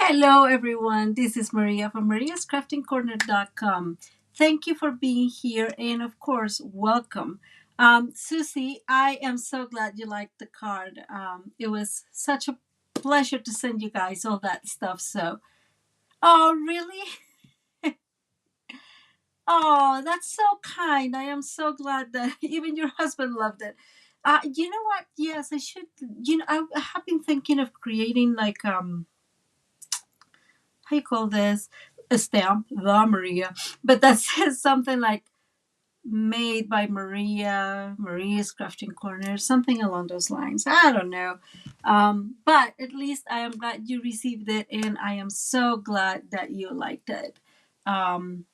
Hello, everyone. This is Maria from mariascraftingcorner.com. Thank you for being here, and of course, welcome. Susie, I am so glad you liked the card. It was such a pleasure to send you guys all that stuff. Oh, really? Oh, that's so kind. I am so glad that even your husband loved it. You know what? Yes, I should. I have been thinking of creating like how you call this, a stamp, the Maria, but that says something like made by Maria's Crafting Corner, something along those lines. I don't know. But at least I am glad you received it, and I am so glad that you liked it. Um,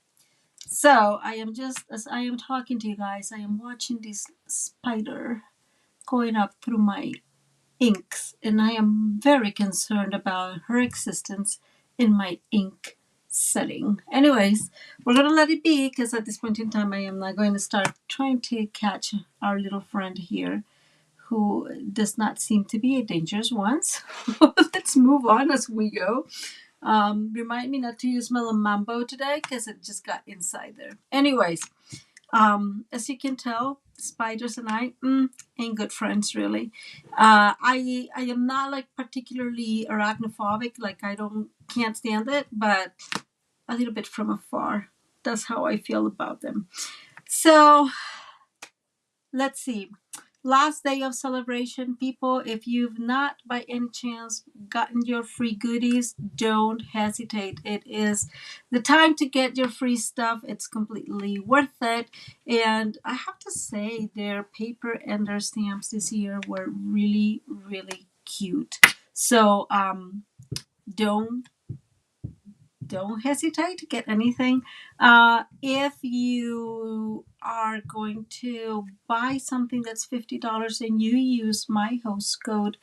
so I am just, as I am talking to you guys, I am watching this spider going up through my inks, and I am very concerned about her existence in my ink setting. Anyways, we're gonna let it be because at this point in time, I am not going to start trying to catch our little friend here who does not seem to be a dangerous one. So let's move on as we go. Remind me not to use Mambo today because it just got inside there. Anyways, as you can tell, spiders and I ain't good friends really. I am not like particularly arachnophobic, like I don't can't stand it, but a little bit from afar. That's how I feel about them. So let's see. Last day of celebration, people. If you've not by any chance gotten your free goodies, don't hesitate. It is the time to get your free stuff. It's completely worth it. And I have to say, their paper and their stamps this year were really, really cute. So don't don't hesitate to get anything. If you are going to buy something that's $50 and you use my host code,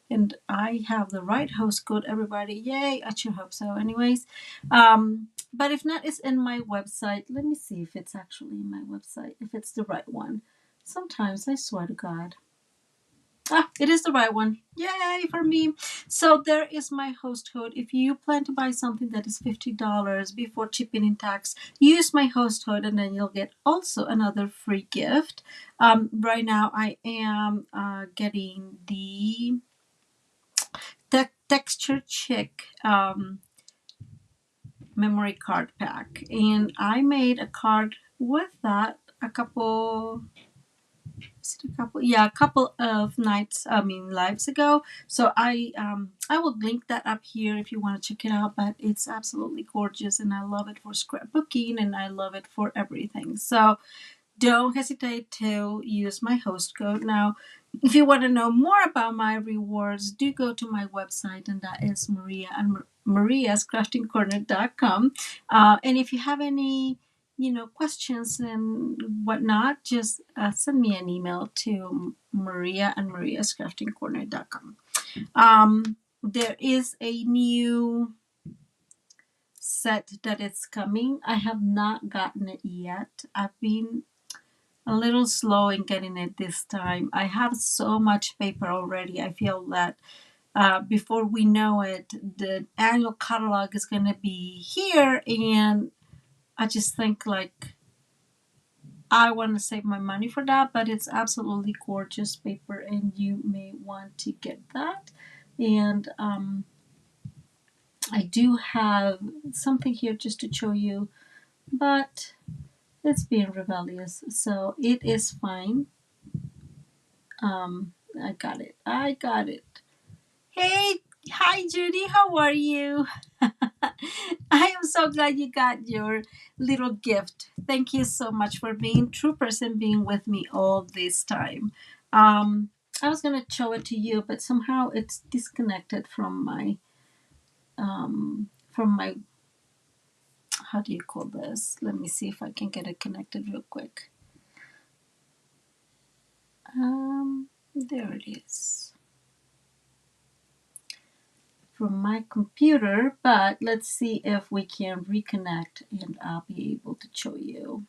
and I have the right host code, everybody, yay, I sure hope so. Anyways, but if not, it's in my website. Let me see if it's actually in my website, if it's the right one. Sometimes I swear to God. It is the right one. Yay for me. So there is my host code. If you plan to buy something that is $50 before shipping and tax, use my host code and then you'll get also another free gift. Right now I am getting the Texture Chick memory card pack. And I made a card with that a couple of nights, lives ago. So I will link that up here if you want to check it out. But it's absolutely gorgeous, and I love it for scrapbooking, and I love it for everything. So don't hesitate to use my host code. Now, if you want to know more about my rewards, do go to my website, and that is mariascraftingcorner.com. And if you have any questions and whatnot, just send me an email to maria@mariascraftingcorner.com. There is a new set that is coming. I have not gotten it yet. I've been a little slow in getting it this time. I have so much paper already. I feel that before we know it, the annual catalog is going to be here, and I just think like I want to save my money for that, but it's absolutely gorgeous paper, and you may want to get that. And I do have something here just to show you, but it's being rebellious, so it is fine. I got it. I got it. Hey, hi Judy, how are you? I am so glad you got your little gift. Thank you so much for being true person, being with me all this time. I was gonna show it to you, but somehow it's disconnected from my how do you call this? Let me see if I can get it connected real quick. There it is. From my computer, but let's see if we can reconnect and I'll be able to show you.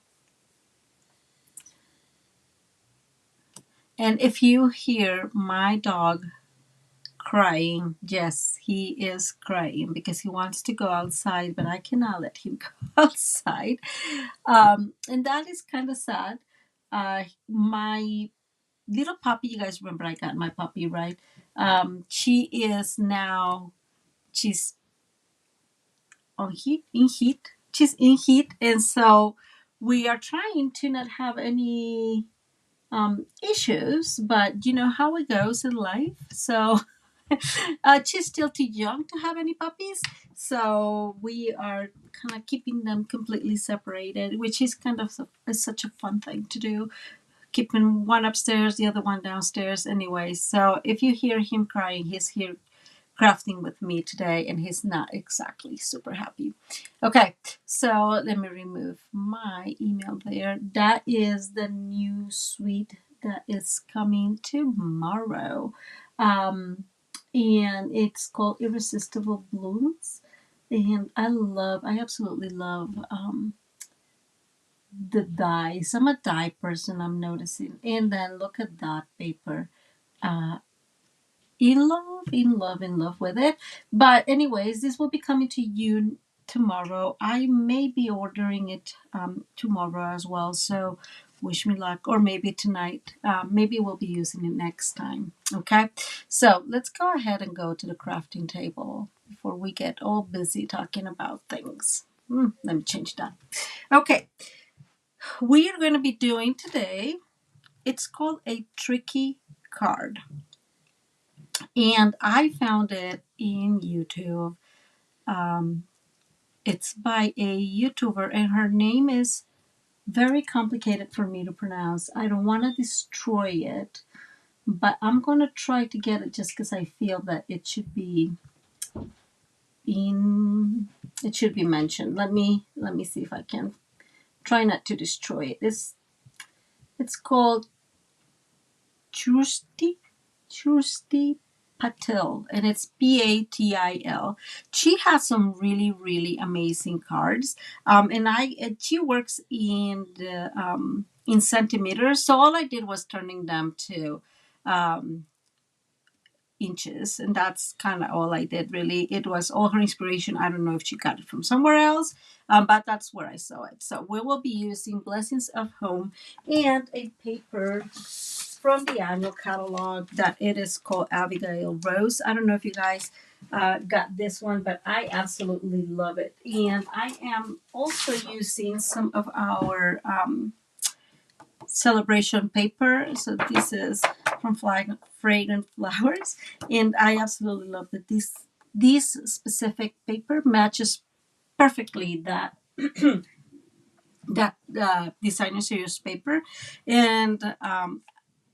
And if you hear my dog crying. Yes, he is crying because he wants to go outside, but I cannot let him go outside. And that is kind of sad. My little puppy, you guys remember I got my puppy, right? She is now, she's on heat, in heat. She's in heat. And so we are trying to not have any issues, but you know how it goes in life. So she's still too young to have any puppies. So we are kind of keeping them completely separated, which is kind of is such a fun thing to do. Keeping one upstairs, the other one downstairs. Anyway, so if you hear him crying, he's here crafting with me today, and he's not exactly super happy. Okay, so let me remove my email there. That is the new suite that is coming tomorrow. And it's called Irresistible Blooms. And I absolutely love the dyes. I'm a dye person, I'm noticing. And then look at that paper. Uh, in love with it. But anyways, this will be coming to you tomorrow. I may be ordering it tomorrow as well. So wish me luck, or maybe tonight. Maybe we'll be using it next time. Okay. So let's go ahead and go to the crafting table before we get all busy talking about things. Let me change that. Okay. We are going to be doing today, it's called a tricky card. And I found it in YouTube. It's by a YouTuber, and her name is very complicated for me to pronounce. I don't want to destroy it, but I'm going to try to get it just because I feel that it should be mentioned. Let me see if I can try not to destroy it. It's called Srushti Patil, and it's Patil. She has some really, really amazing cards. And she works in centimeters. So all I did was turning them to inches, and that's kind of all I did really. It was all her inspiration. I don't know if she got it from somewhere else, but that's where I saw it. So we will be using Blessings of Home and a paper from the annual catalog that it is called Abigail Rose. I don't know if you guys got this one, but I absolutely love it. And I am also using some of our celebration paper. So this is from Fragrant Flowers, and I absolutely love that this specific paper matches perfectly that that designer series paper, and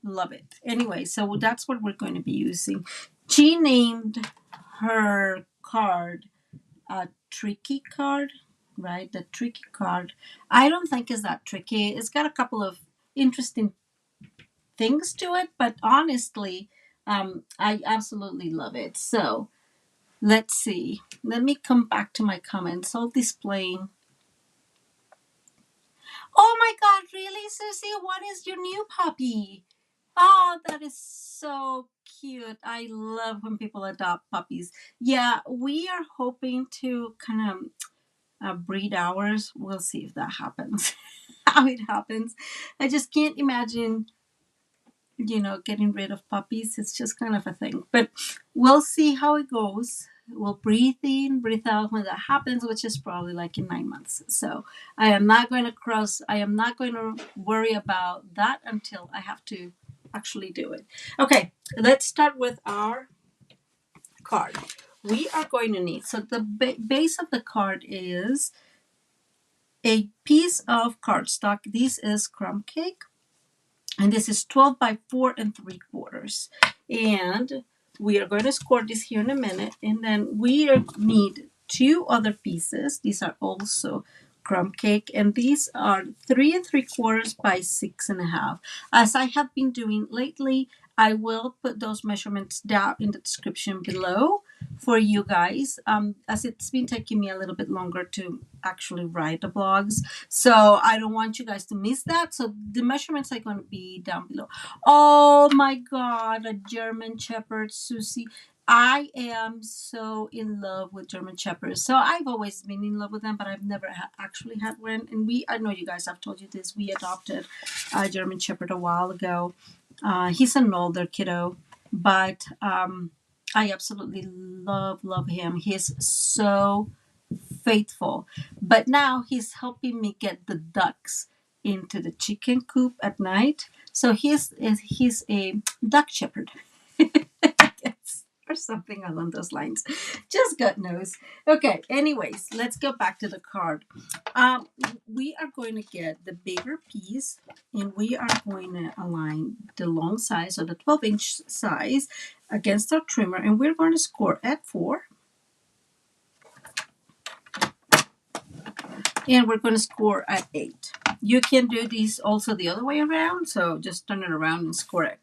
love it. Anyway, so that's what we're going to be using. She named her card a tricky card, right? The tricky card. I don't think is that tricky. It's got a couple of interesting things to it, but honestly, I absolutely love it. So let's see. Let me come back to my comments. All displaying. Oh my God, really, Susie? What is your new puppy? Oh, that is so cute. I love when people adopt puppies. Yeah, we are hoping to kind of breed ours. We'll see if that happens, how it happens. I just can't imagine, getting rid of puppies. It's just kind of a thing. But we'll see how it goes. We'll breathe in, breathe out when that happens, which is probably like in 9 months. So I am not going to worry about that until I have to actually do it. Okay, let's start with our card. We are going to need, so the base of the card is a piece of cardstock. This is crumb cake. And this is 12 by 4 3/4. And we are going to score this here in a minute. And then we need 2 other pieces. These are also crumb cake. And these are 3 3/4 by 6.5. As I have been doing lately, I will put those measurements down in the description below for you guys, as it's been taking me a little bit longer to actually write the blogs. So I don't want you guys to miss that. So the measurements are going to be down below. Oh my God, a German Shepherd, Susie. I am so in love with German Shepherds. So I've always been in love with them, but I've never actually had one. And I know you guys, I've told you this, we adopted a German Shepherd a while ago. He's an older kiddo, but I absolutely love him. He's so faithful. But now he's helping me get the ducks into the chicken coop at night. So he's a duck shepherd. Yes, or something along those lines. Just God knows. Okay, anyways, let's go back to the card. We are going to get the bigger piece and we are going to align the long size or the 12-inch size against our trimmer, and we're going to score at 4. And we're going to score at 8. You can do these also the other way around, so just turn it around and score at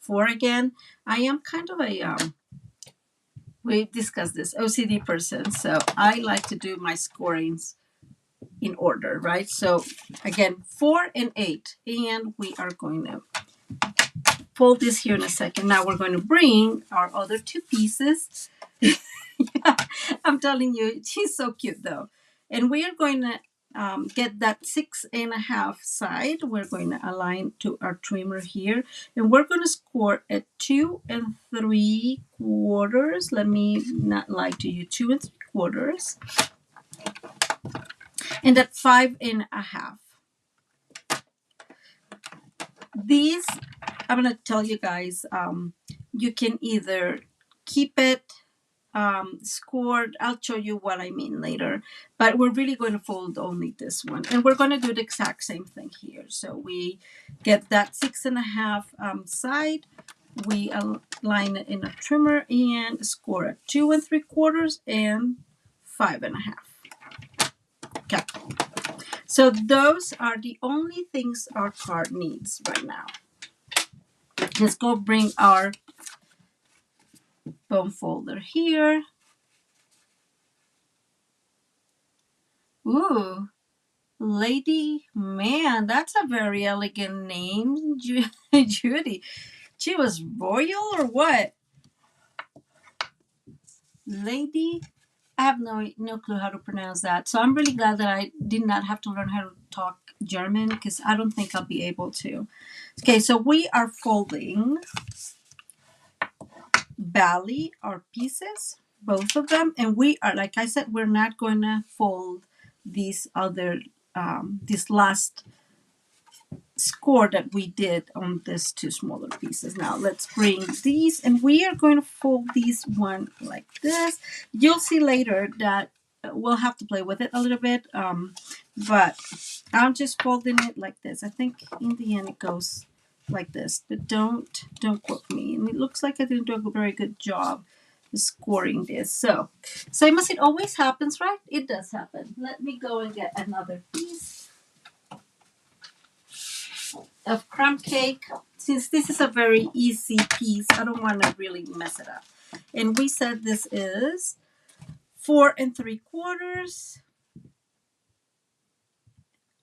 4 again. I am kind of a we discussed this OCD person, so I like to do my scorings in order, right? So again, 4 and 8, and we are going to fold this here in a second. Now we're going to bring our other 2 pieces. Yeah, I'm telling you, she's so cute though. And we are going to get that 6.5 side. We're going to align to our trimmer here, and we're going to score at 2 3/4. Let me not lie to you, 2 3/4, and at 5.5. These, I'm going to tell you guys, you can either keep it scored. I'll show you what I mean later, but we're really going to fold only this one, and we're going to do the exact same thing here. So we get that 6.5 side, we align it in a trimmer and score at 2 3/4 and 5.5. Okay, so those are the only things our card needs right now. Let's go bring our bone folder here. Ooh, Lady, man, that's a very elegant name, Judy. She was royal or what? Lady, I have no clue how to pronounce that. So I'm really glad that I did not have to learn how to talk German, because I don't think I'll be able to. Okay, so we are folding Bally, our pieces, both of them, and we are, like I said, we're not going to fold these other, this last score that we did on these 2 smaller pieces. Now let's bring these, and we are going to fold these one like this. You'll see later that we'll have to play with it a little bit, but I'm just folding it like this. I think in the end it goes like this, but don't quote me. And it looks like I didn't do a very good job scoring this. So same as it always happens, right? It does happen. Let me go and get another piece of crumb cake. Since this is a very easy piece, I don't want to really mess it up. And we said this is 4 3/4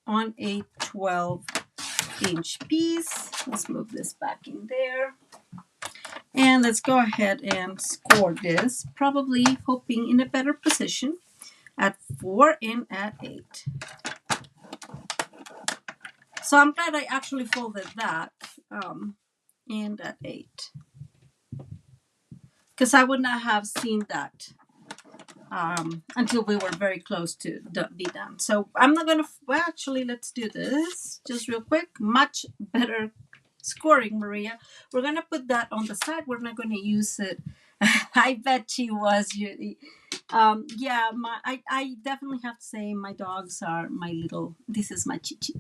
on a 12-inch piece. Let's move this back in there. And let's go ahead and score this, probably hoping in a better position at 4 and at 8. So I'm glad I actually folded that and at 8, because I would not have seen that until we were very close to be done. So I'm not gonna, well, actually, let's do this just real quick. Much better scoring, Maria. We're gonna put that on the side. We're not gonna use it. I bet she was, Judy. Yeah, I definitely have to say my dogs are my little, this is my chichi,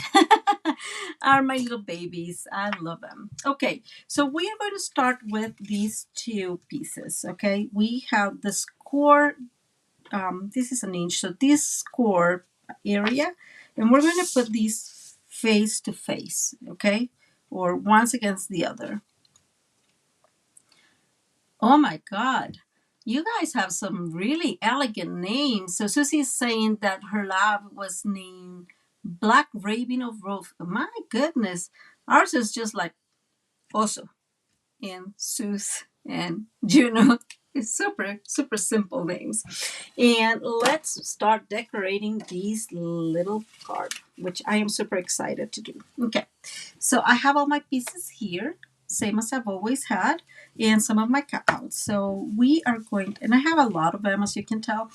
are my little babies. I love them. Okay, so we are going to start with these 2 pieces. Okay, we have the score. This is an inch, so this score area, and we're going to put these face to face, okay, or once against the other. Oh my God, you guys have some really elegant names. So Susie is saying that her lab was named Black Raven of Roof. My goodness, ours is just like Oso and Sus and Juno. It's super, super simple names. And let's start decorating these little cards, which I am super excited to do. Okay, so I have all my pieces here, same as I've always had, and some of my cutouts. So we are going, and I have a lot of them, as you can tell,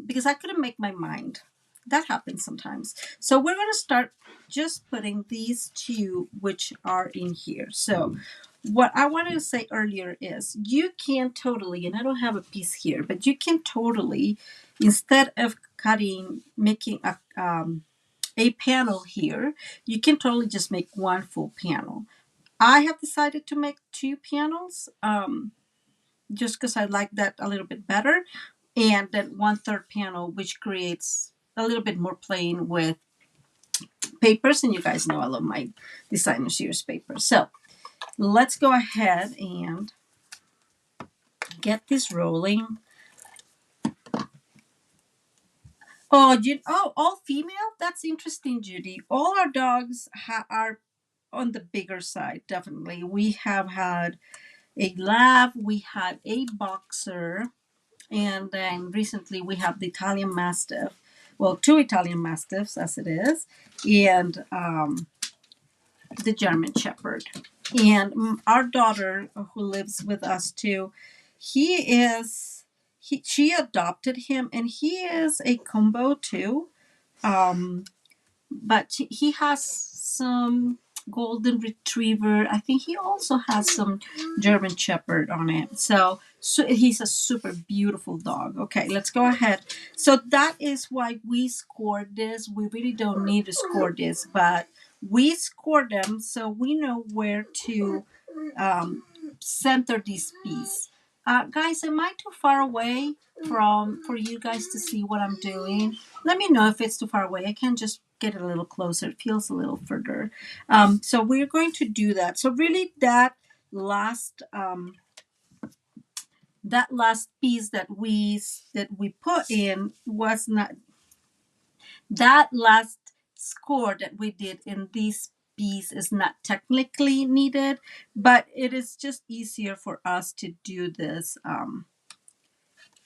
because I couldn't make my mind. That happens sometimes. So we're going to start just putting these two, which are in here. So what I wanted to say earlier is you can totally, and I don't have a piece here, but you can totally, instead of making a panel here, you can totally just make one full panel. I have decided to make two panels just because I like that a little bit better. And then 1/3 panel, which creates a little bit more plain with papers. And you guys know I love my designer series papers. So let's go ahead and get this rolling. All female? That's interesting, Judy. All our dogs are on the bigger side, definitely. We have had a lab, we had a boxer, and then recently we have the Italian Mastiff. Well, two Italian Mastiffs as it is, and the German Shepherd. And our daughter, who lives with us too, she adopted him, and he is a combo too. Um, but he has some golden retriever. I think he also has some German Shepherd on it. So he's a super beautiful dog. Okay, let's go ahead. So that is why we scored this. We really don't need to score this, but we scored them so we know where to center this piece. Guys, am I too far away for you guys to see what I'm doing? Let me know if it's too far away. I can just get it a little closer. It feels a little further. So we're going to do that. So really, that last piece that we put in was not that last score that we did in this piece is not technically needed, but it is just easier for us to do this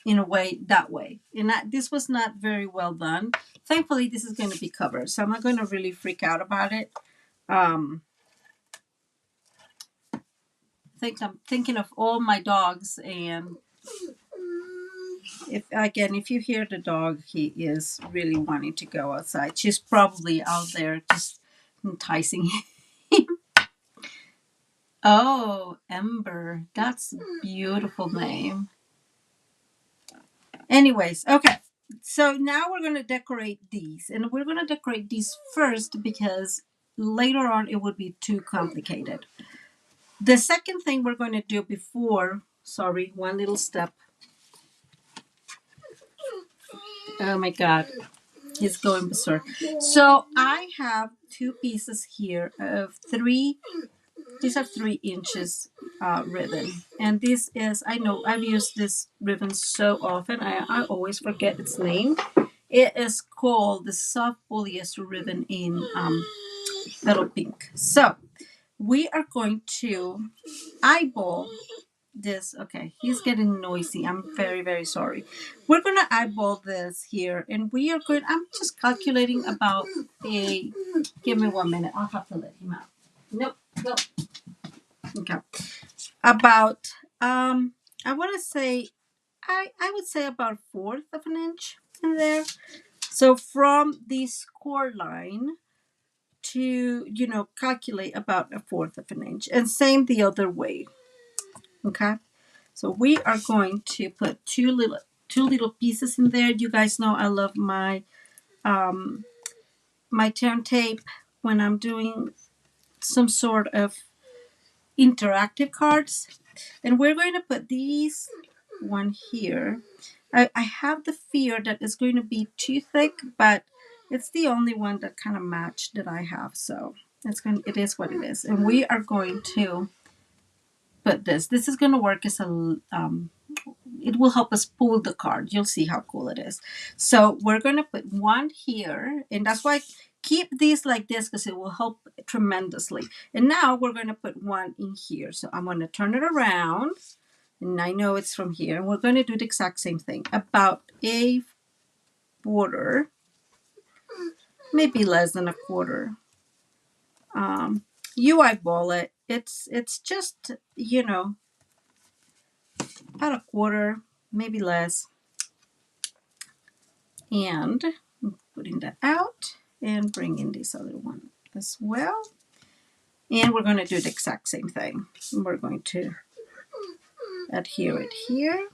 in a way that way. And this was not very well done. Thankfully, this is going to be covered, so I'm not going to really freak out about it. I think I'm thinking of all my dogs, and if you hear the dog, he is really wanting to go outside. She's probably out there just enticing him. Oh, Ember. That's a beautiful name. Anyways, okay. So now we're going to decorate these. And we're going to decorate these first because later on it would be too complicated. The second thing we're going to do one little step. Oh my God. He's going berserk. So I have two pieces here of these are 3 inches ribbon. And this is, I know I've used this ribbon so often, I always forget its name. It is called the soft polyester ribbon in metal pink. So we are going to eyeball this. Okay, he's getting noisy. I'm very, very sorry. We're going to eyeball this here, and I'm just calculating about give me 1 minute. I'll have to let him out. Nope. Okay. About, I want to say, I would say about 1/4 of an inch in there. So from the score line to, calculate about 1/4 of an inch, and same the other way. Okay. So we are going to put two little pieces in there. You guys know I love my turn tape when I'm doing some sort of interactive cards. And we're going to put these one here. I have the fear that it's going to be too thick, but it's the only one that kind of matched that I have. So it is what it is. And we are going to put this. This is going to work as it will help us pull the card. You'll see how cool it is. So we're going to put one here, and that's why I keep these like this because it will help tremendously. And now we're going to put one in here. So I'm going to turn it around And I know it's from here. And we're going to do the exact same thing. About a quarter, maybe less than a quarter. You eyeball it. It's just, you know, about a quarter, maybe less. And I'm putting that out and bringing this other one as well. And we're going to do the exact same thing. We're going to adhere it here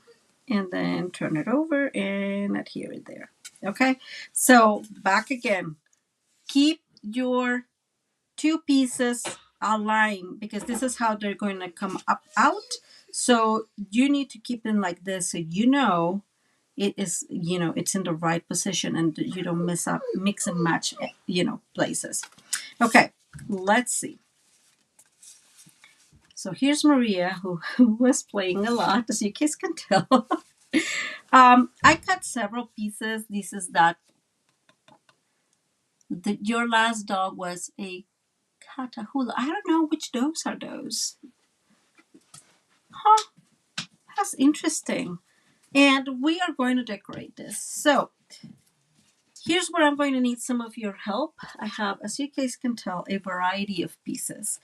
and then turn it over and adhere it there. Okay, so back again. Keep your two pieces aligned because this is how they're going to come up out. So you need to keep them like this so you know it is, you know, it's in the right position and you don't mess up, mix and match, you know, places. Okay, let's see. So here's Maria, who was playing a lot, as you guys can tell. I cut several pieces. This is that. Your last dog was a Catahoula. I don't know which dogs are those. Huh, that's interesting. And we are going to decorate this. So here's where I'm going to need some of your help. I have, as you guys can tell, a variety of pieces.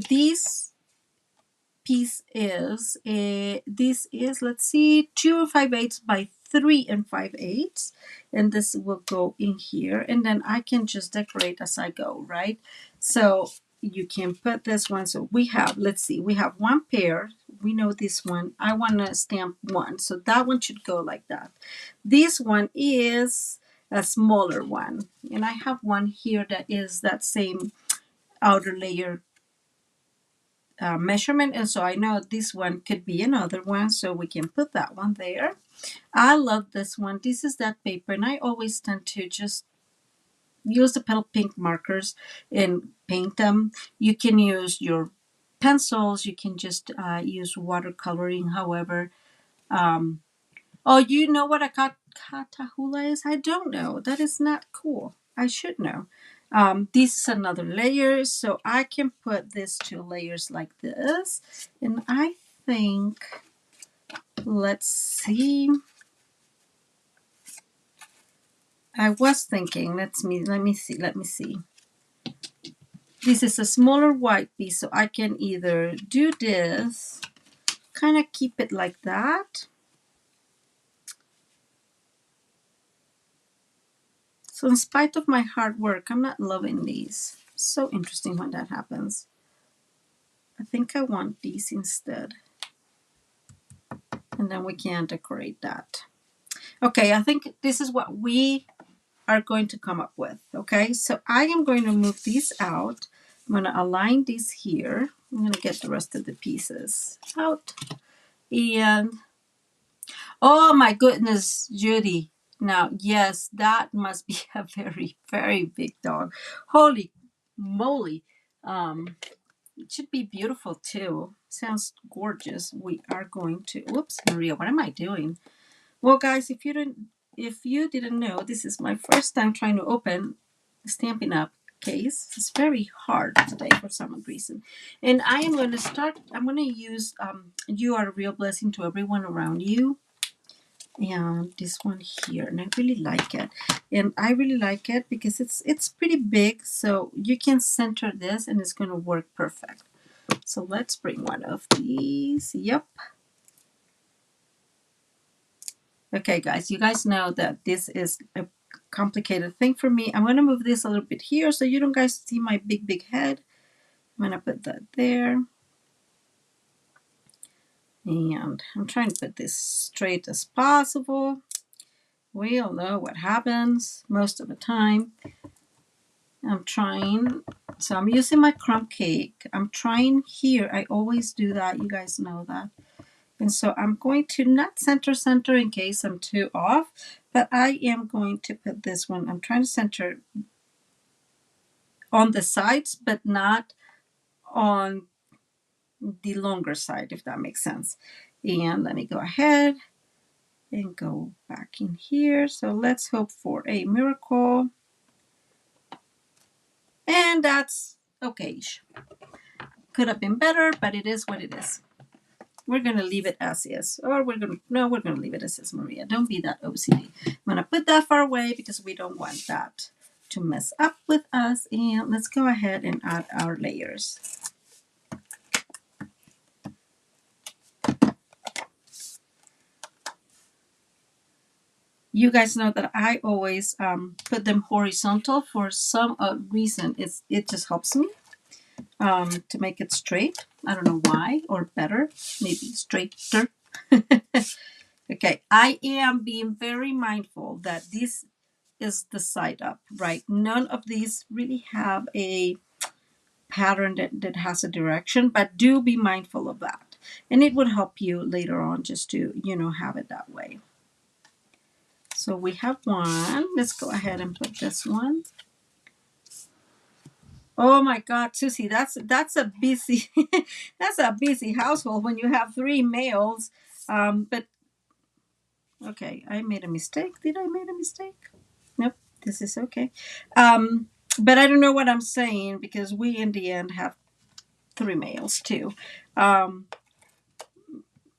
These piece is this is, let's see, 2 5/8 by 3 5/8, and this will go in here, and then I can just decorate as I go, right? So you can put this one. So we have, let's see, we have one pair. We know this one. I want to stamp one, so that one should go like that. This one is a smaller one, and I have one here that is that same outer layer measurement, and so I know this one could be another one, so we can put that one there. I love this one. This is that paper, and I always tend to just use the petal pink markers and paint them. You can use your pencils, you can just use watercoloring, however. Oh, you know what a Catahoula is? I don't know. That is not cool. I should know. This is another layer, so I can put these two layers like this. And I think, let's see. I was thinking, let me see. This is a smaller white piece, so I can either do this, kind of keep it like that. So in spite of my hard work, I'm not loving these. So interesting when that happens. I think I want these instead. And then we can decorate that. Okay, I think this is what we are going to come up with. Okay, so I am going to move these out. I'm going to align these here. I'm going to get the rest of the pieces out. And oh my goodness, Judy. Now, yes, that must be a very, very big dog. Holy moly. It should be beautiful too. Sounds gorgeous. We are going to, whoops, Maria, what am I doing? Well, guys, if you didn't know, this is my first time trying to open Stampin' Up case. It's very hard today for some reason. And I am going to start, I'm going to use You Are a Real Blessing to Everyone Around You. And this one here, and I really like it. And I really like it because it's pretty big, so you can center this and it's going to work perfect. So let's bring one of these. Yep. Okay, guys, you guys know that this is a complicated thing for me. I'm going to move this a little bit here so you don't guys see my big head. I'm going to put that there. And I'm trying to put this straight as possible. We all know what happens most of the time. I'm trying, so I'm using my crumb cake. I'm trying here. I always do that. You guys know that. And so I'm going to not center in case I'm too off, but I am going to put this one. I'm trying to center on the sides, but not on the longer side, if that makes sense. And let me go ahead and go back in here. So let's hope for a miracle. And that's okay. Could have been better, but it is what it is. we're going to leave it as is. Or we're going to leave it as is, Maria. Don't be that OCD. I'm going to put that far away because we don't want that to mess up with us. And let's go ahead and add our layers. You guys know that I always put them horizontal for some reason. It just helps me to make it straight. I don't know why, or better, maybe straighter. Okay, I am being very mindful that this is the side up, right? None of these really have a pattern that has a direction, but do be mindful of that. And it would help you later on just to, have it that way. So we have one. Let's go ahead and put this one. Oh my God, Susie, that's a busy that's a busy household when you have 3 males. But okay, I made a mistake. Did I make a mistake? Nope, this is okay. But I don't know what I'm saying because we in the end have 3 males too.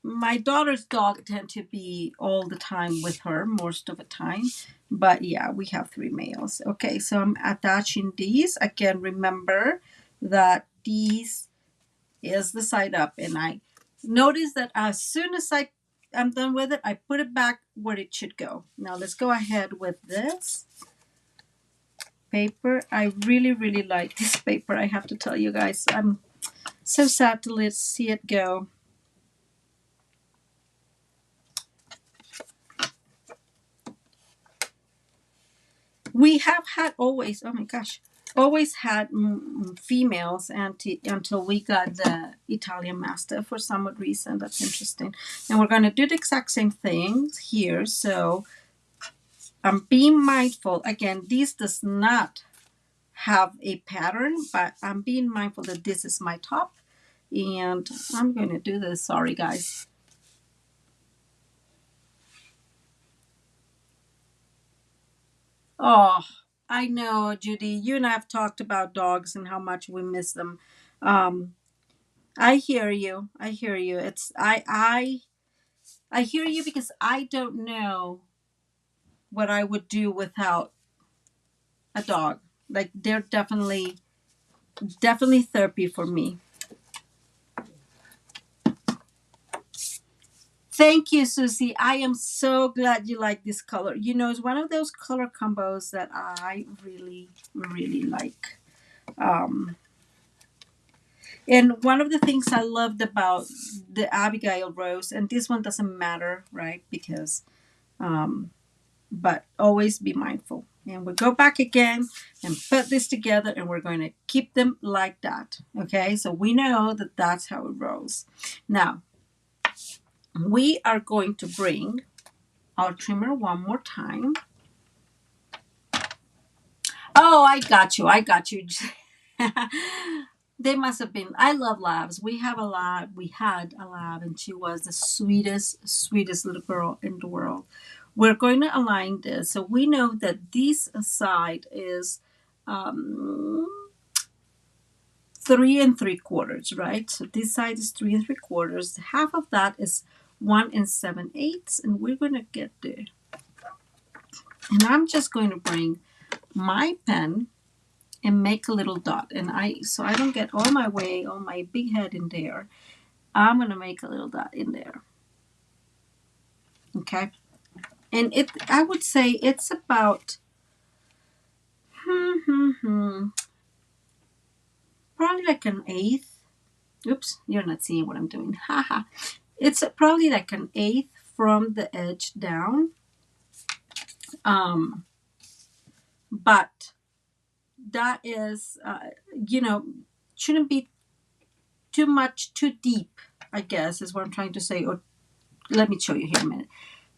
My daughter's dog tend to be all the time with her most of the time, but yeah, we have 3 males. Okay, so I'm attaching these. Again, remember that these is the side up, and I notice that as soon as I'm done with it, I put it back where it should go. Now let's go ahead with this paper. I really, really like this paper. I have to tell you guys, I'm so sad to see it go. We have had always, oh my gosh, always had females until we got the Italian Mastiff for some odd reason. That's interesting. And we're going to do the exact same things here. So I'm being mindful. Again, this does not have a pattern, but I'm being mindful that this is my top. And I'm going to do this. Sorry, guys. Oh, I know, Judy. You and I have talked about dogs and how much we miss them. I hear you. I hear you. I hear you because I don't know what I would do without a dog. Like they're definitely therapy for me. Thank you, Susie. I am so glad you like this color. It's one of those color combos that I really, really like. And one of the things I loved about the Abigail Rose, and this one doesn't matter, right? Because, but always be mindful. And we'll go back again and put this together, and we're going to keep them like that. Okay, so we know that that's how it rolls. Now, we are going to bring our trimmer one more time. Oh, I got you. They must have been. I love labs. We had a lab, and she was the sweetest little girl in the world. We're going to align this. So we know that this side is 3 3/4, right? So this side is 3 3/4. Half of that is 1 7/8, and we're going to get there. And I'm just going to bring my pen and make a little dot. And so I don't get all my big head in there. I'm going to make a little dot in there. Okay. And I would say it's about, probably like an eighth. Oops, you're not seeing what I'm doing. Haha. It's probably like an eighth from the edge down. But that is, shouldn't be too deep, I guess, is what I'm trying to say. Or let me show you here a minute.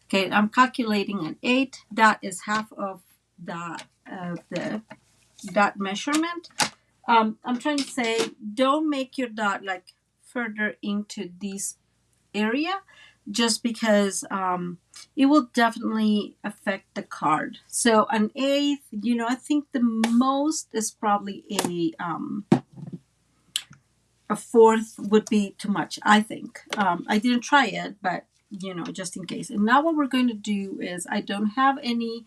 Okay, I'm calculating an 8. That is half of that measurement. I'm trying to say, don't make your dot like further into this area, just because it will definitely affect the card. So an eighth, I think the most is probably a fourth would be too much, I think. I didn't try it, but you know, just in case. And now what we're going to do is, I don't have any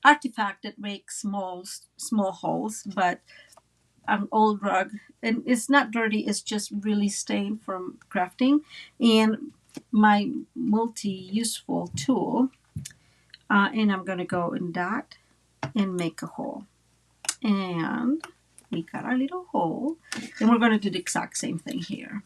artifact that makes small holes, but an old rug, and it's not dirty, it's just really stained from crafting, and my multi-useful tool, and I'm going to go in that and make a hole. And we got our little hole, and we're going to do the exact same thing here.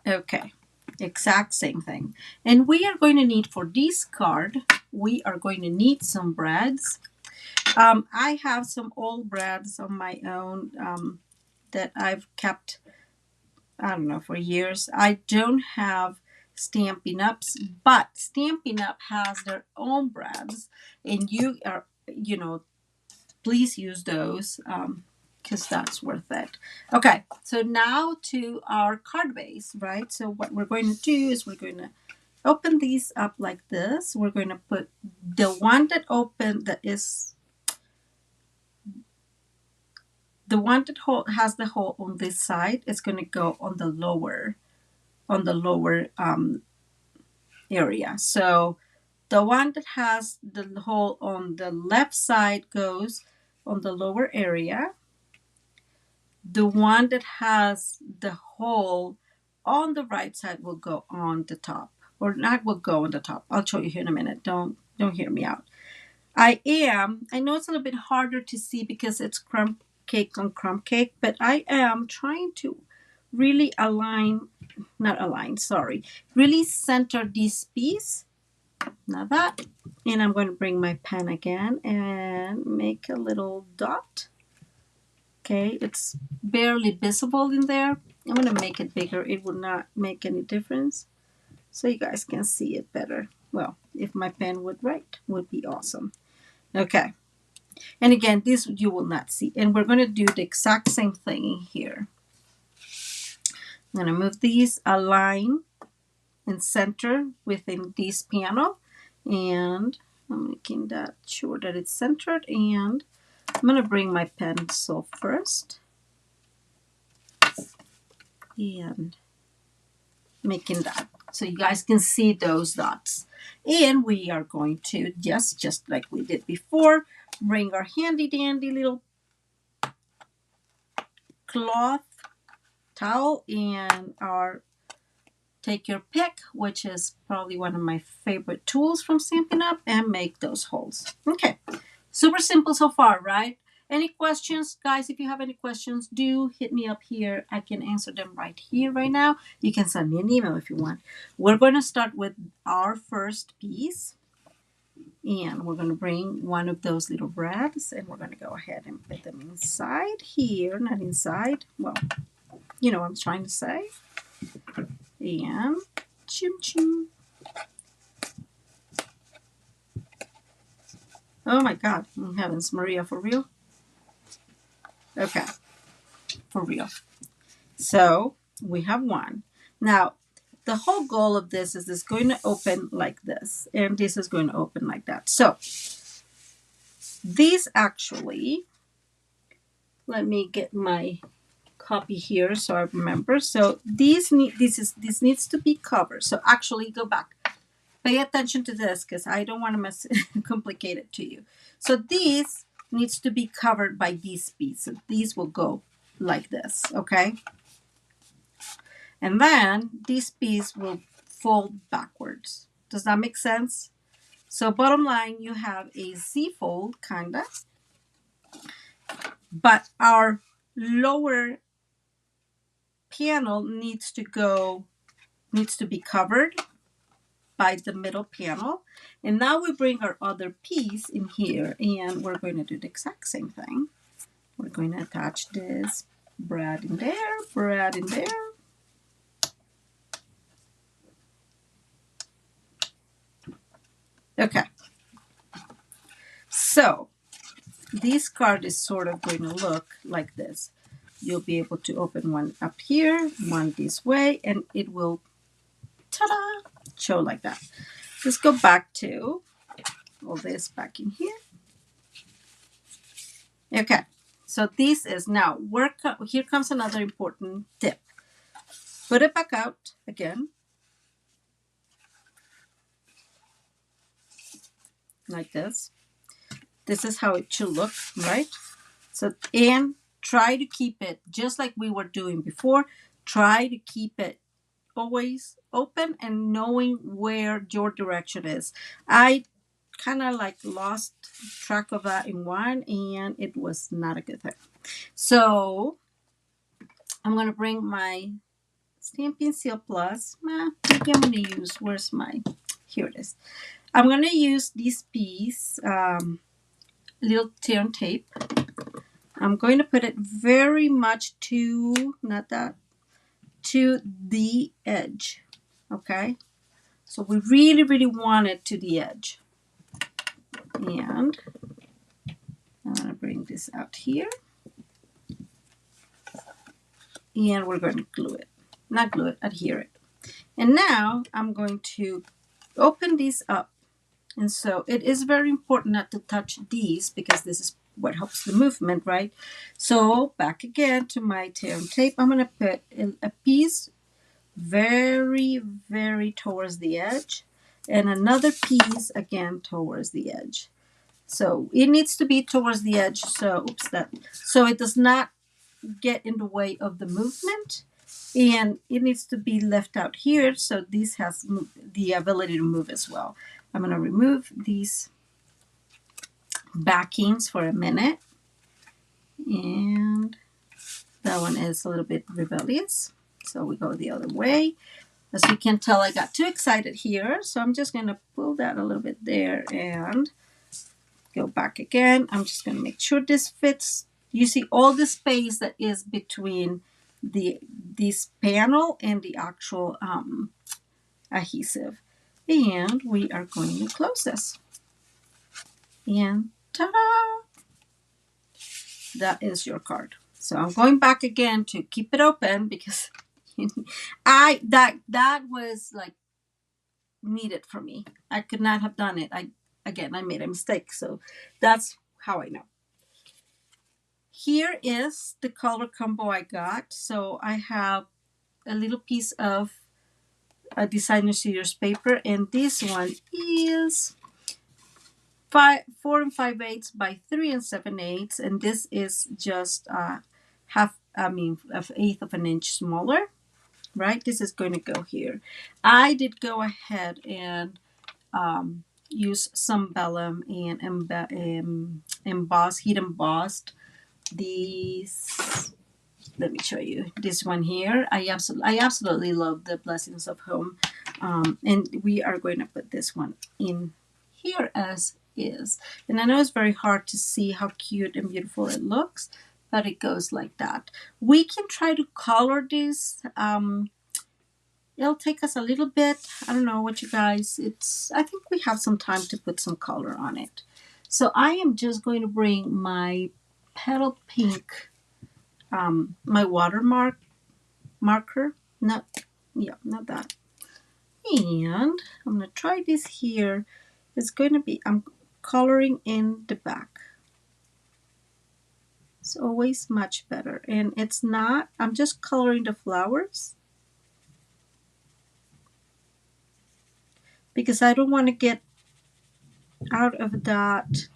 Okay, exact same thing. And we are going to need, for this card, we are going to need some brads. I have some old brads on my own that I've kept, I don't know, for years. I don't have Stampin'Ups, but Stampin'Up has their own brads, and you are, you know, please use those because that's worth it. Okay, so now to our card base, right? So what we're going to do is we're going to open these up like this. We're going to put the one that open, that is the one that has the hole on this side, is going to go on the lower area. So the one that has the hole on the left side goes on the lower area. The one that has the hole on the right side will go on the top, or not will go on the top. I'll show you here in a minute. Don't hear me out. I know it's a little bit harder to see because it's crumb cake on crumb cake, but I am trying to really really center this piece. Now that, and I'm going to bring my pen again and make a little dot. Okay, it's barely visible in there. I'm going to make it bigger. It will not make any difference, so you guys can see it better. Well, if my pen would write, would be awesome. Okay, and again, this you will not see. And we're going to do the exact same thing here. I'm going to move these, align and center within this panel, and I'm making that sure that it's centered, and I'm going to bring my pencil first and making that so you guys can see those dots. And we are going to just like we did before, bring our handy dandy little cloth towel and our take your pick, which is probably one of my favorite tools from Stampin' Up, and make those holes. Okay, super simple so far, right? Any questions, guys? If you have any questions, do hit me up here. I can answer them right here, right now. You can send me an email if you want. We're going to start with our first piece, and we're going to bring one of those little brads, and we're going to go ahead and put them inside here, not inside. Well, you know what I'm trying to say. And chim chim. Oh my God, heavens, Maria, for real? Okay, for real. So we have one. Now, the whole goal of this is this going to open like this, and this is going to open like that. So these actually, let me get my copy here so I remember. So this needs to be covered. So actually, go back. Pay attention to this because I don't want to complicate it to you. So these needs to be covered by these pieces. So these will go like this, okay? And then this piece will fold backwards. Does that make sense? So bottom line, you have a Z-fold, kinda. But our lower panel needs to be covered by the middle panel. And now we bring our other piece in here, and we're going to do the exact same thing. We're going to attach this brad in there, brad in there. Okay. So this card is sort of going to look like this. You'll be able to open one up here, one this way, and it will, ta-da, show like that. Let's go back to all this back in here. Okay, so this is now, here comes another important tip. Put it back out again, like this. This is how it should look, right? So, and try to keep it just like we were doing before. Try to keep it always open and knowing where your direction is. I kind of like lost track of that in one, and it was not a good thing. So I'm going to bring my Stampin' Seal Plus. Maybe I'm going to use, where's my, here it is. I'm going to use this piece, little tear tape. I'm going to put it very much to, not that, to the edge. Okay? So we really, really want it to the edge. And I'm going to bring this out here. And we're going to glue it. Not glue it, adhere it. And now I'm going to open these up. And so it is very important not to touch these because this is what helps the movement, right? So back again to my tear and tape. I'm going to put a piece very, very towards the edge and another piece again towards the edge. So it needs to be towards the edge. So, so it does not get in the way of the movement. And it needs to be left out here so this has the ability to move as well. I'm going to remove these backings for a minute. And that one is a little bit rebellious. So we go the other way. As you can tell, I got too excited here. So I'm just going to pull that a little bit there and go back again. I'm just going to make sure this fits. You see all the space that is between this panel and the actual adhesive. And we are going to close this. And ta-da! That is your card. So I'm going back again to keep it open because that was like needed for me. I could not have done it. I made a mistake. So that's how I know. Here is the color combo I got. So I have a little piece of a designer scissors paper, and this one is 4 5/8 by 3 7/8, and this is just an eighth of an inch smaller, right? This is going to go here. I did go ahead and use some vellum and heat embossed these. Let me show you this one here. I absolutely love the Blessings of Home, and we are going to put this one in here as is. And I know it's very hard to see how cute and beautiful it looks, but it goes like that. We can try to color this. It'll take us a little bit. I don't know what you guys. I think we have some time to put some color on it. So I am just going to bring my petal pink. My watermark marker, not that. And I'm going to try this here. It's going to be, I'm coloring in the back. It's always much better. And it's not, I'm just coloring the flowers because I don't want to get out of that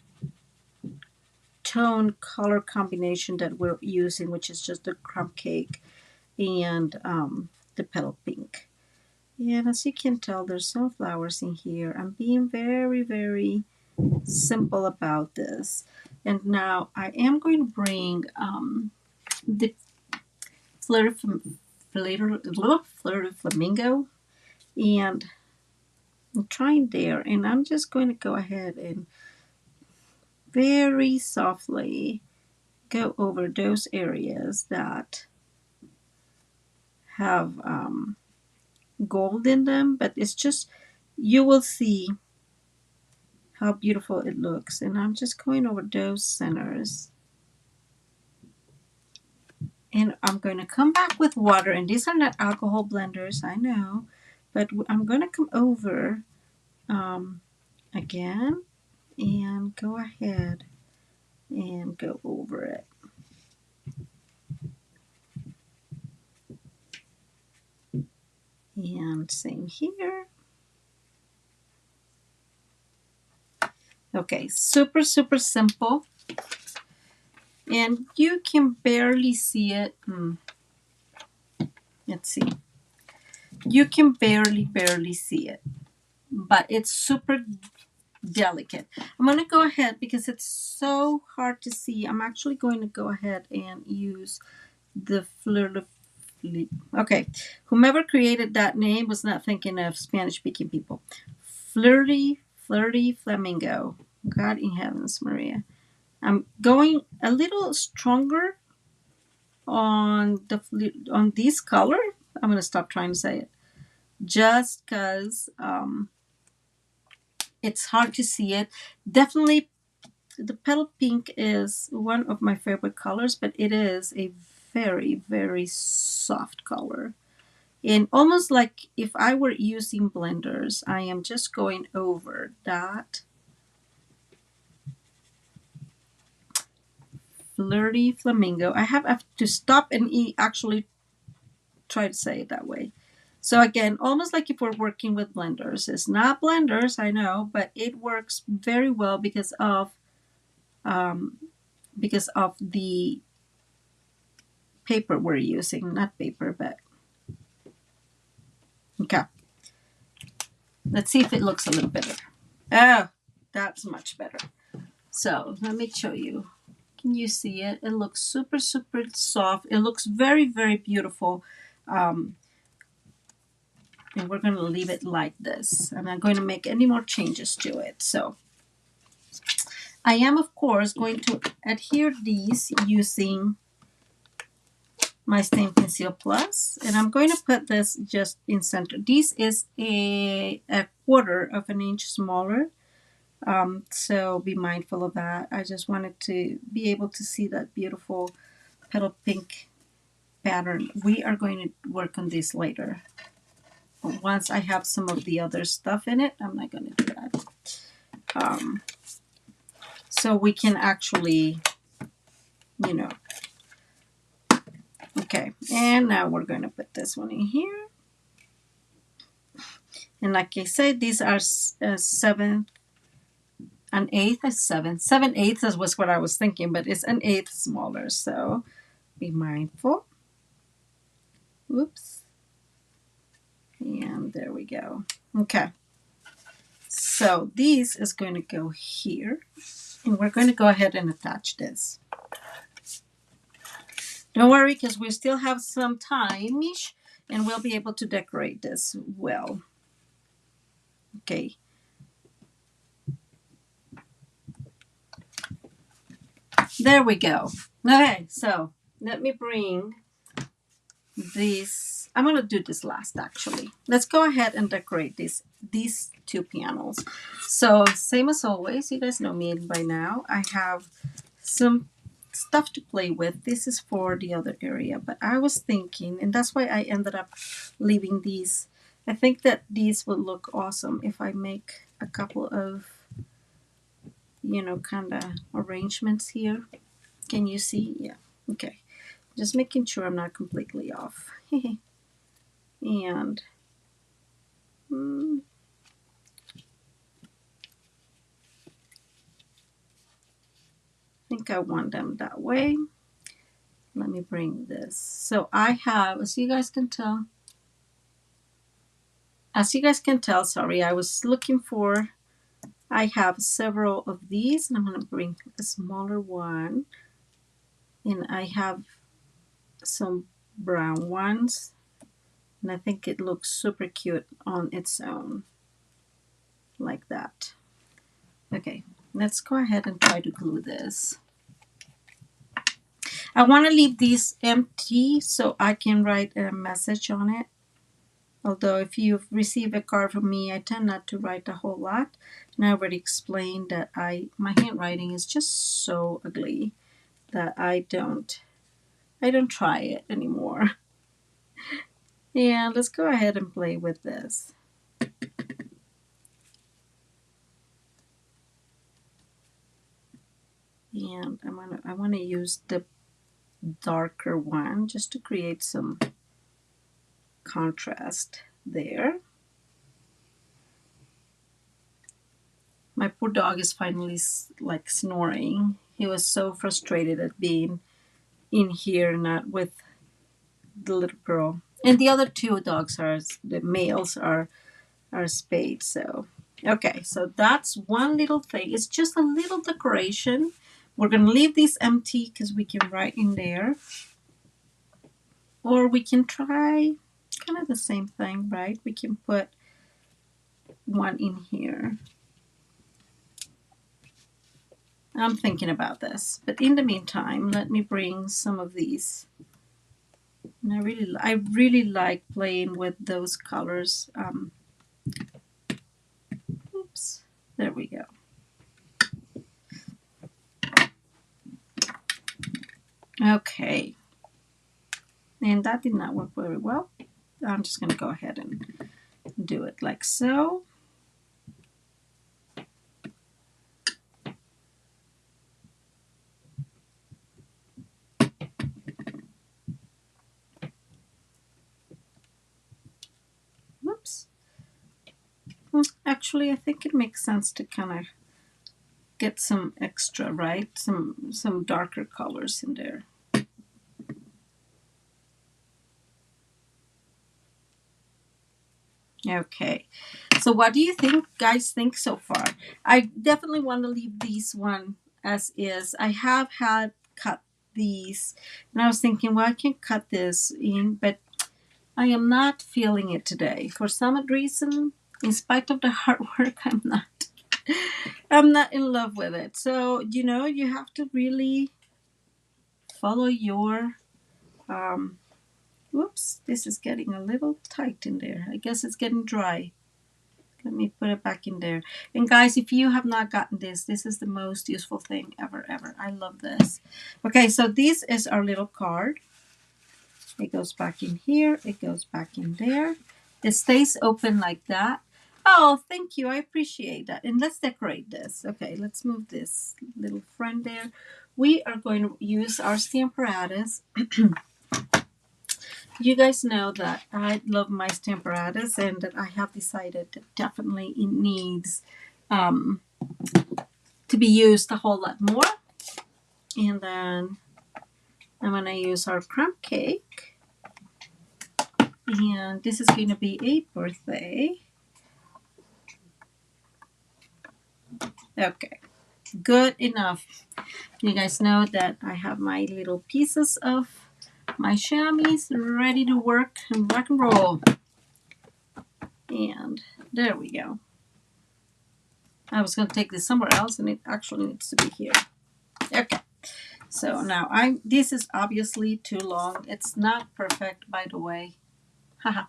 tone color combination that we're using, which is just the crumb cake and the petal pink. And as you can tell, there's some flowers in here. I'm being very, very simple about this. And now I am going to bring the Fleur de Flamingo, and I'm trying there. And I'm just going to go ahead and very softly go over those areas that have gold in them, but it's just, you will see how beautiful it looks. And I'm just going over those centers, and I'm going to come back with water, and these are not alcohol blenders, I know, but I'm going to come over again and go ahead and go over it. And same here. Okay, super, super simple. And you can barely see it. Let's see. You can barely see it, but it's super delicate. I'm going to go ahead because it's so hard to see. I'm actually going to go ahead and use the fleur de lis. Okay, whomever created that name was not thinking of Spanish-speaking people. Flirty flamingo. God in heavens, Maria. I'm going a little stronger on this color. I'm going to stop trying to say it just because it's hard to see it. Definitely the petal pink is one of my favorite colors, but it is a very, very soft color. And almost like if I were using blenders, I am just going over that. Flirty flamingo. I have to stop and actually try to say it that way. So again, almost like if we're working with blenders. It's not blenders, I know, but it works very well because of the paper we're using. Not paper, but okay. Let's see if it looks a little better. Oh, that's much better. So let me show you. Can you see it? It looks super, super soft. It looks very, very beautiful. And we're going to leave it like this. I'm not going to make any more changes to it. So I am, of course, going to adhere these using my Stampin' Seal Plus. And I'm going to put this just in center. This is a 1/4 of an inch smaller. So be mindful of that. I just wanted to be able to see that beautiful petal pink pattern. We are going to work on this later. Once I have some of the other stuff in it, I'm not going to do that. So we can actually, you know. Okay, and now we're going to put this one in here. And like I said, these are 7 1/8 7/8 was what I was thinking, but it's 1/8 smaller. So be mindful. Oops. And there we go. Okay. So this is going to go here. And we're going to go ahead and attach this. Don't worry, because we still have some time-ish, and we'll be able to decorate this well. Okay. There we go. Okay, so let me bring this. I'm going to do this last, actually. Let's go ahead and decorate these 2 panels. So same as always, you guys know me by now. I have some stuff to play with. This is for the other area, but I was thinking, and that's why I ended up leaving these. I think that these would look awesome if I make a couple of, you know, kind of arrangements here. Can you see? Yeah. Okay. Just making sure I'm not completely off. And I think I want them that way. Let me bring this. So I have, as you guys can tell, sorry, I was looking for, I have several of these, and I'm going to bring a smaller one. And I have some brown ones. And I think it looks super cute on its own. Like that. Okay, let's go ahead and try to glue this. I want to leave these empty so I can write a message on it. Although if you've received a card from me, I tend not to write a whole lot. And I already explained that my handwriting is just so ugly that I don't try it anymore. Yeah, let's go ahead and play with this. And I want to use the darker one just to create some contrast there. My poor dog is finally like snoring. He was so frustrated at being in here, not with the little girl. And the other two dogs are, the males are spayed. So, okay, so that's one little thing. It's just a little decoration. We're going to leave these empty because we can write in there. Or we can try kind of the same thing, right? We can put one in here. I'm thinking about this. But in the meantime, let me bring some of these. And I really like playing with those colors. Oops, there we go. Okay. And that did not work very well. I'm just going to go ahead and do it like so. Whoops. Actually, I think it makes sense to kind of get some extra, right? Some darker colors in there. Okay, so what do you guys think so far? I definitely want to leave these one as is. I have had cut these, and I was thinking, well, I can cut this in, but I am not feeling it today. For some reason, in spite of the hard work, I'm not in love with it. So, you have to really follow your, whoops, this is getting a little tight in there. I guess it's getting dry. Let me put it back in there. And guys, if you have not gotten this is the most useful thing ever. I love this. Okay, so this is our little card. It goes back in here. It goes back in there. It stays open like that. Oh, thank you. I appreciate that. And let's decorate this. Okay, let's move this little friend there. We are going to use our Stamparatus. You guys know that I love my Stamparatus and that I have decided that definitely it needs to be used a whole lot more. And then I'm going to use our crumb cake. And this is going to be a birthday. Okay, good enough. You guys know that I have my little pieces of my chamois ready to work and rock and roll. And there we go. I was going to take this somewhere else, and it actually needs to be here. Okay. So now this is obviously too long. It's not perfect, by the way. Haha.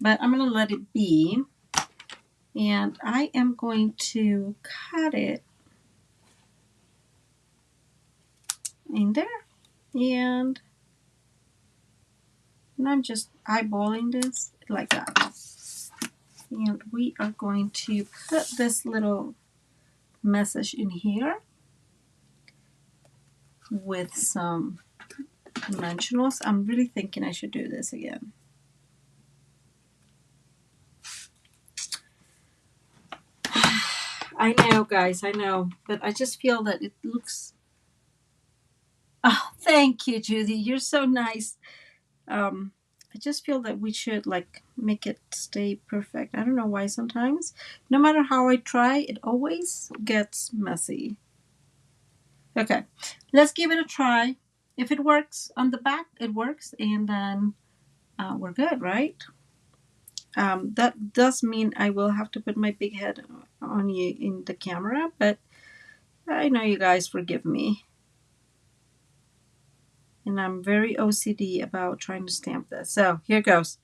But I'm going to let it be. And I am going to cut it in there. And I'm just eyeballing this like that. And we are going to put this little message in here with some dimensionals. I'm really thinking I should do this again. I know, guys, I know, but I just feel that it looks... Oh, thank you, Judy. You're so nice. I just feel that we should make it stay perfect. I don't know why sometimes. No matter how I try, it always gets messy. Okay, let's give it a try. If it works on the back, it works, and then we're good, right? That does mean I will have to put my big head on you in the camera, but I know you guys forgive me. And I'm very OCD about trying to stamp this. So here goes.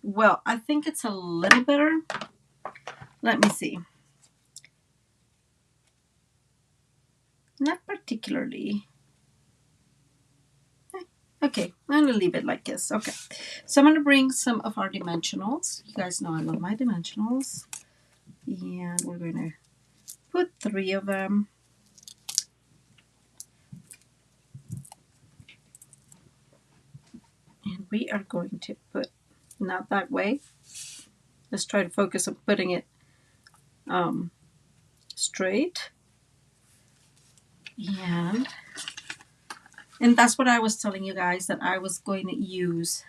Well, I think it's a little better. Let me see. Not particularly. Okay, I'm going to leave it like this. Okay, so I'm going to bring some of our dimensionals. You guys know I love my dimensionals. And we're going to put 3 of them. And we are going to put, not that way. Let's try to focus on putting it straight. And that's what I was telling you guys, that I was going to use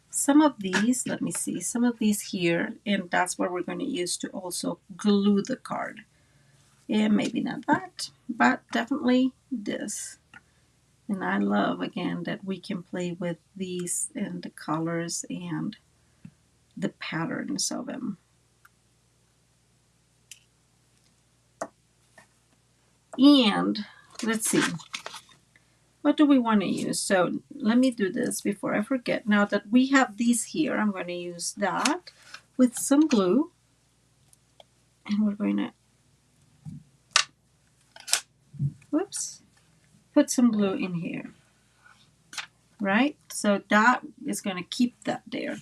some of these. Let me see, some of these here. And that's what we're going to use to also glue the card. And maybe not that, but definitely this. And I love, again, that we can play with these and the colors and the patterns of them. And let's see, what do we want to use? So let me do this before I forget. Now that we have these here, I'm going to use that with some glue. And we're going to, whoops, put some glue in here. Right? So that is going to keep that there.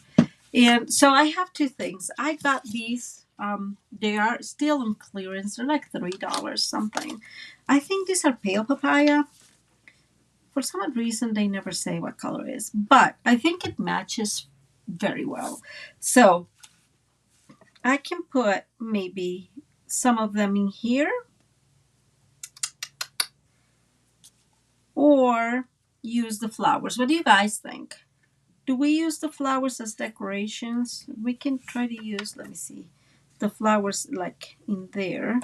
And so I have 2 things. I got these. They are still on clearance. They're like $3 something. I think these are pale papaya. For some odd reason, they never say what color it is. But I think it matches very well. So I can put maybe some of them in here. Or use the flowers. What do you guys think? Do we use the flowers as decorations? We can try to use, let me see, the flowers like in there.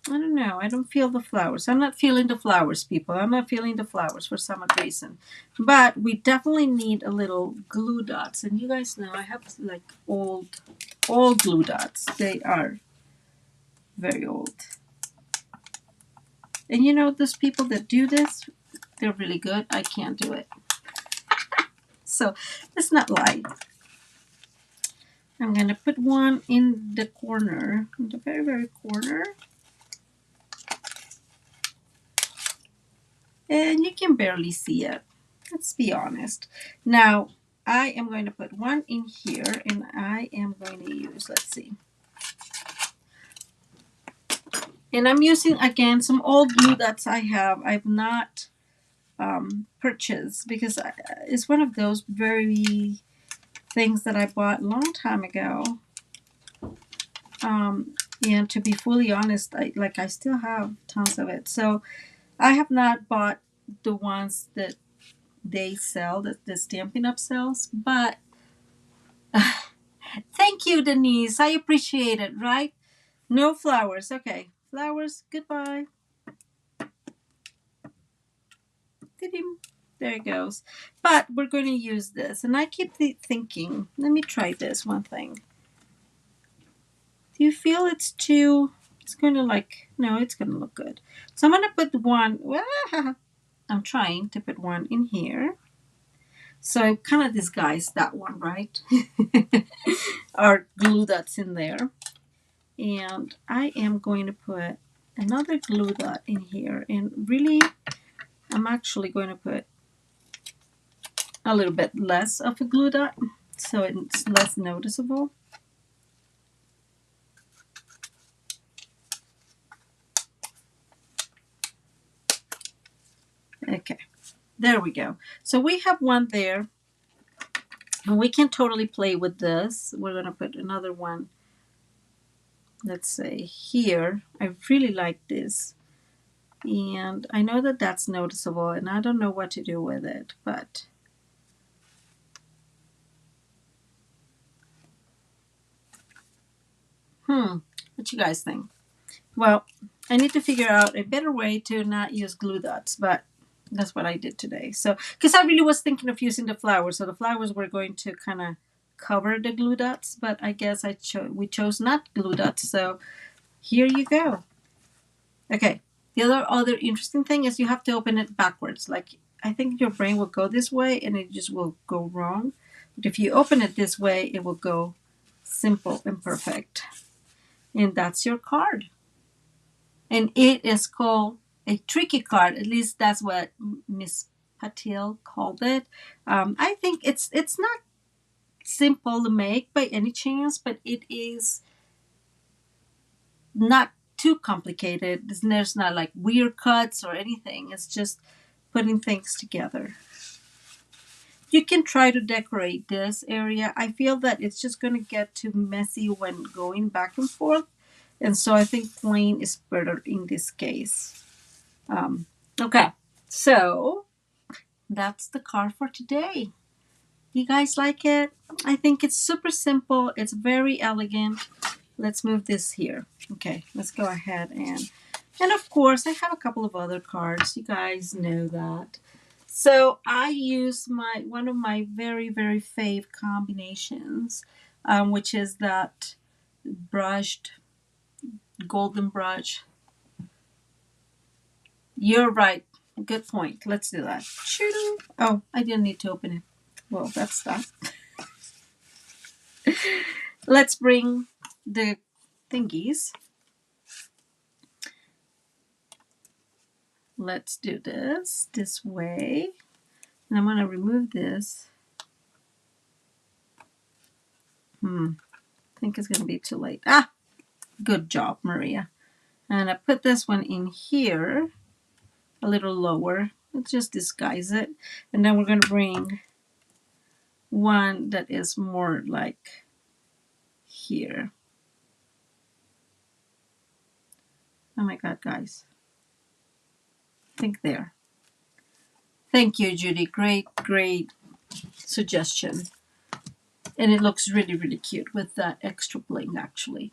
I don't know. I don't feel the flowers. I'm not feeling the flowers, people. I'm not feeling the flowers for some odd reason. But we definitely need a little glue dots. And you guys know I have like old glue dots. They are very old. And you know, those people that do this, they're really good. I can't do it. So let's not lie. I'm going to put one in the corner, in the very, very corner. And you can barely see it. Let's be honest. Now, I am going to put one in here, and I am going to use, let's see. And I'm using, again, some old glue dots I have. I've not purchased because it's one of those very things that I bought a long time ago. And to be fully honest, I still have tons of it. So I have not bought the ones that they sell, that the Stampin' Up sells, but thank you, Denise. I appreciate it, right? No flowers. Okay. Flowers, goodbye. There it goes. But we're going to use this. And I keep thinking, let me try this one thing. Do you feel it's too, it's going to like, no, it's going to look good. So I'm going to put one, I'm trying to put one in here. So I kind of disguised that one, right? Our glue that's in there. And I am going to put another glue dot in here. And really, I'm actually going to put a little bit less of a glue dot so it's less noticeable. Okay, there we go. So we have one there. And we can totally play with this. We're going to put another one, let's say here. I really like this. And I know that that's noticeable, and I don't know what to do with it, but what you guys think? Well, I need to figure out a better way to not use glue dots, but that's what I did today. So, because I really was thinking of using the flowers, so the flowers were going to kind of cover the glue dots, but I guess we chose not glue dots, so here you go. Okay, the other interesting thing is you have to open it backwards. Like, I think your brain will go this way and it just will go wrong. But if you open it this way, it will go simple and perfect. And that's your card. And it is called a tricky card. At least that's what Miss Patil called it. I think it's not simple to make by any chance, but it is not too complicated. There's not like weird cuts or anything. It's just putting things together. You can try to decorate this area. I feel that it's just going to get too messy when going back and forth. And so I think plain is better in this case. Okay, so that's the card for today. You guys like it? I think it's super simple. It's very elegant. Let's move this here. Okay, let's go ahead and of course I have a couple of other cards. You guys know that. So I use one of my very fave combinations, which is that brushed golden brush. You're right. Good point. Let's do that. Oh, I didn't need to open it. Well, that's that. Let's bring the thingies. Let's do this way. And I'm going to remove this. I think it's going to be too late. Ah, good job, Maria. And I put this one in here, a little lower. Let's just disguise it. And then we're going to bring one that is more like here. Oh my God, guys. I think there. Thank you, Judy. Great suggestion. And it looks really cute with that extra bling, actually.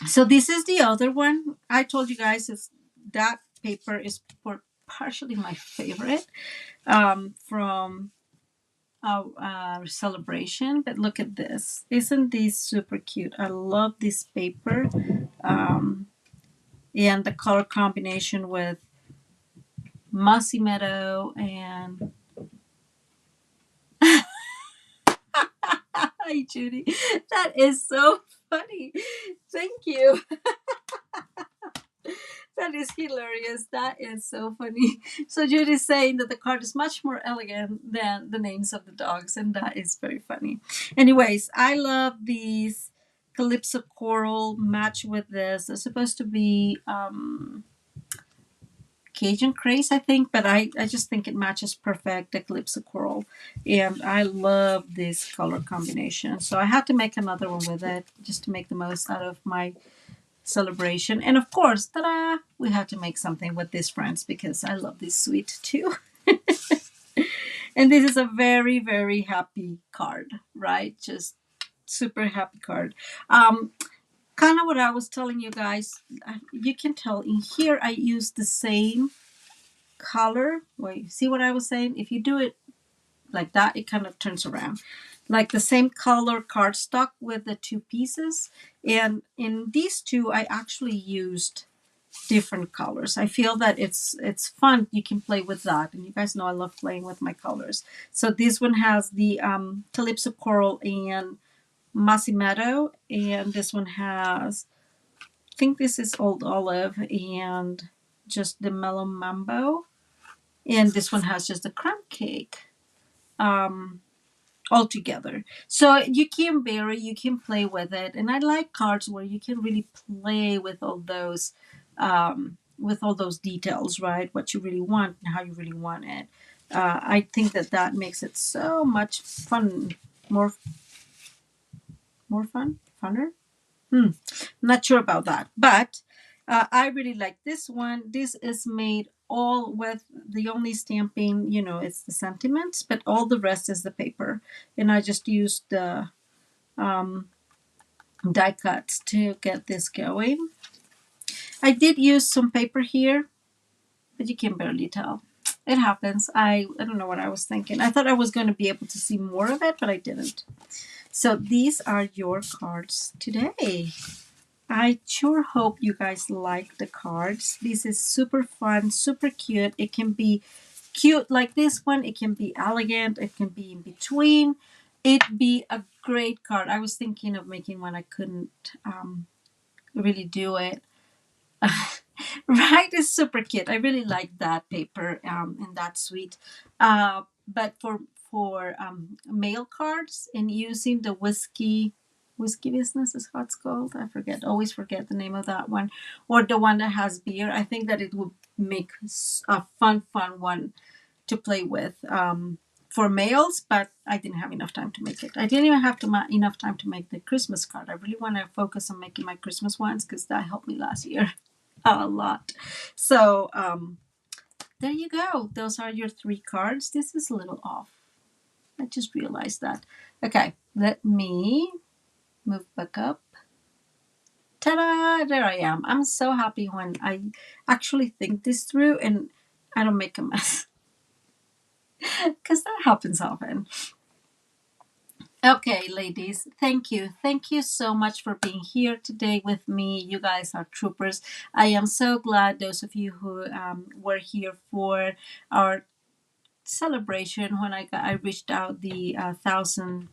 So this is the other one. I told you guys that paper is partially my favorite from our celebration. But look at this. Isn't this super cute? I love this paper. And the color combination with mossy meadow and hi Judy, that is so funny. Thank you. That is hilarious. That is so funny. So Judy's saying that the card is much more elegant than the names of the dogs, and that is very funny. Anyways, I love these Calypso coral match with this. It's supposed to be Cajun craze, I think, but I just think it matches perfect, the Calypso coral. And I love this color combination. So I had to make another one with it just to make the most out of my celebration. And of course, ta-da, we had to make something with this, friends, because I love this sweet too. And this is a very happy card, right? Just super happy card. Kind of what I was telling you guys, you can tell in here I use the same color. Wait, see what I was saying? If you do it like that, it kind of turns around. Like the same color cardstock with the two pieces. And in these two, I actually used different colors. I feel that it's fun. You can play with that. And you guys know I love playing with my colors. So this one has the Calypso coral and mossy meadow, and this one has, I think this is old olive and just the mellow mambo, and this one has just the crumb cake all together. So you can vary, you can play with it, and I like cards where you can really play with all those details, right? What you really want and how you really want it. I think that makes it so much fun, more funner. Not sure about that, but I really like this one. This is made all with the only stamping, it's the sentiments, but all the rest is the paper. And I just used the die cuts to get this going. I did use some paper here, but you can barely tell. It happens. I don't know what I was thinking. I thought I was going to be able to see more of it, but I didn't. So these are your cards today. I sure hope you guys like the cards. This is super fun, super cute. It can be cute like this one. It can be elegant. It can be in between. It'd be a great card. I was thinking of making one. I couldn't really do it. Right, it's super cute. I really like that paper, and that's sweet. But for mail cards and using the whiskey business is how it's called. I forget. Always forget the name of that one, or the one that has beer. I think that it would make a fun one to play with. For mails, but I didn't have enough time to make it. I didn't even have enough time to make the Christmas card. I really want to focus on making my Christmas ones because that helped me last year a lot. So there you go. Those are your 3 cards. This is a little off. I just realized that. Okay, let me move back up. Ta-da! There I am. I'm so happy when I actually think this through and I don't make a mess. Because that happens often. Okay, ladies, thank you. Thank you so much for being here today with me. You guys are troopers. I am so glad those of you who were here for our celebration when I reached out the thousand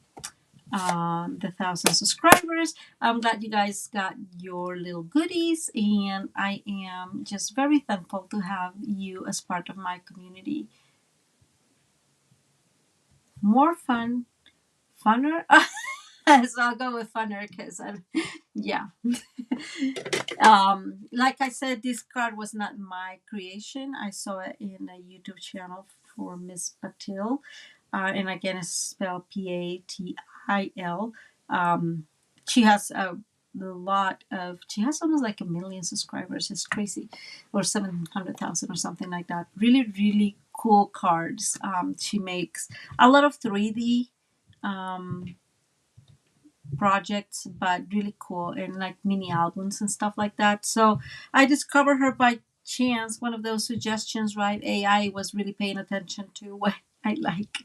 subscribers. I'm glad you guys got your little goodies, and I am just very thankful to have you as part of my community. More fun, funner. So I'll go with funner because yeah. Like I said, this card was not my creation. I saw it in a YouTube channel for Miss Patil, and again, it's spelled Patil. She has a lot of. She has almost like 1 million subscribers. It's crazy, or 700,000 or something like that. Really cool cards. She makes a lot of 3D. Projects, but really cool, and like mini albums and stuff like that. So I discovered her by chance, one of those suggestions, right? AI was really paying attention to what I like,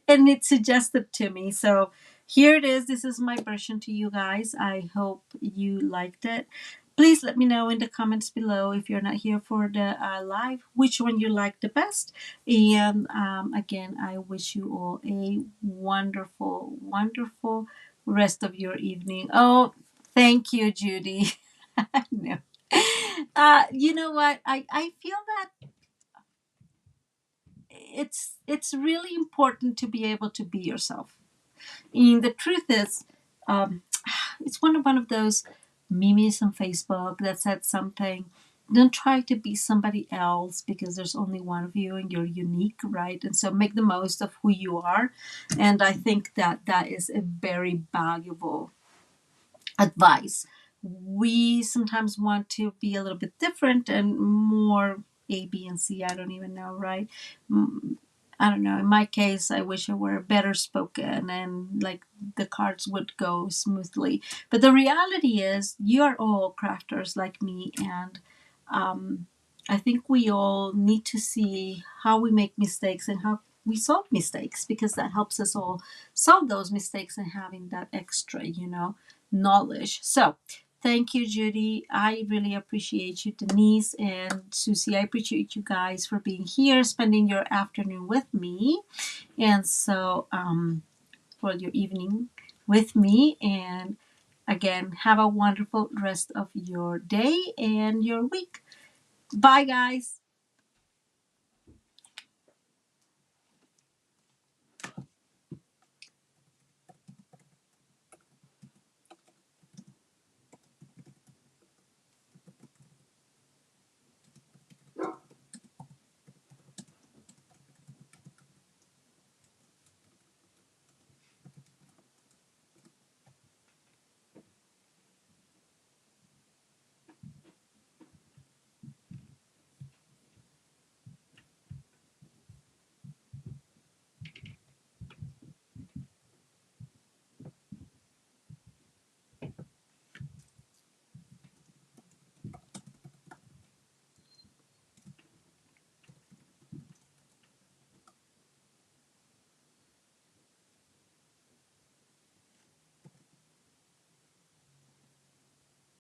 and it suggested to me. So here it is. This is my version to you guys. I hope you liked it. Please let me know in the comments below, if you're not here for the live, which one you like the best. And again, I wish you all a wonderful rest of your evening. Oh, thank you, Judy. No. You know what? I feel that it's really important to be able to be yourself. And the truth is, um, it's one of those memes on Facebook that said something. Don't try to be somebody else because there's only one of you and you're unique, right? And so make the most of who you are. And I think that that is a very valuable advice. We sometimes want to be a little bit different and more A, B, and C. I don't even know, right? I don't know. In my case, I wish I were better spoken and like the cards would go smoothly. But the reality is, you are all crafters like me, and I think we all need to see how we make mistakes and how we solve mistakes, because that helps us all solve those mistakes and having that extra, knowledge. So thank you, Judy. I really appreciate you, Denise and Susie. I appreciate you guys for being here, spending your afternoon with me. And so, for your evening with me. And again, have a wonderful rest of your day and your week. Bye, guys.